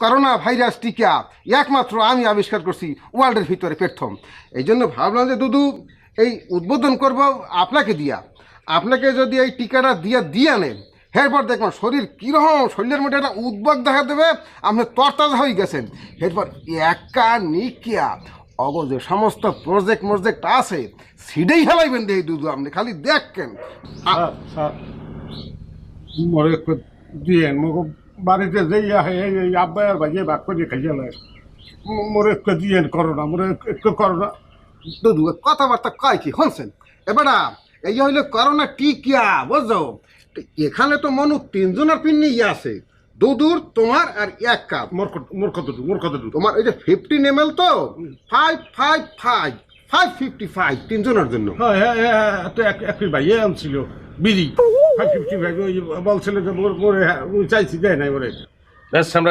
Corona virus টিকা একমাত্র আমি আবিষ্কার করছি ওয়ার্ল্ডের ভিতরে প্রথম। এই জন্য ভাবলাম যে দুদু এই উদ্বোধন করব আপনাকে দিয়া। আপনাকে যদি এই টিকাটা দিয়ে নেন, এরপর দেখুন শরীর কীরকম, শরীরের মধ্যে একটা উদ্বেগ দেখা দেবে, আপনি তরতাজা হয়ে গেছেন। এরপর একা নিকিয়া অগ যে সমস্ত প্রজেক্ট আছে সিডেই হেলাইবেন দেখি দুদু, আপনি খালি দেখেন। মরে একটু দিয়ে বাড়িতে যেই আব্বা আর ভাইয়ে ভাগ করে খাইয়ে মোরে একটু দিয়ে করো না, মোরে একটু করো না। দুদু কথাবার্তা কয় কি শুনছেন? এবারা এই হইলো করোনা টিকা, বুঝছো? তো এখানে তো মনু তিনজনের পিন্নি আছে, দুদুর, তোমার আর এক কাপ। মোর কত দূর তোমার এই যে 15 ml তো 555 তিনজনের জন্য। হ্যাঁ হ্যাঁ হ্যাঁ, তো একই ভাইয়ে আনছিল বিড়ি 555, বলছিল যে মোরে চাইছি দেয় নাই মোরে। ব্যাস আমরা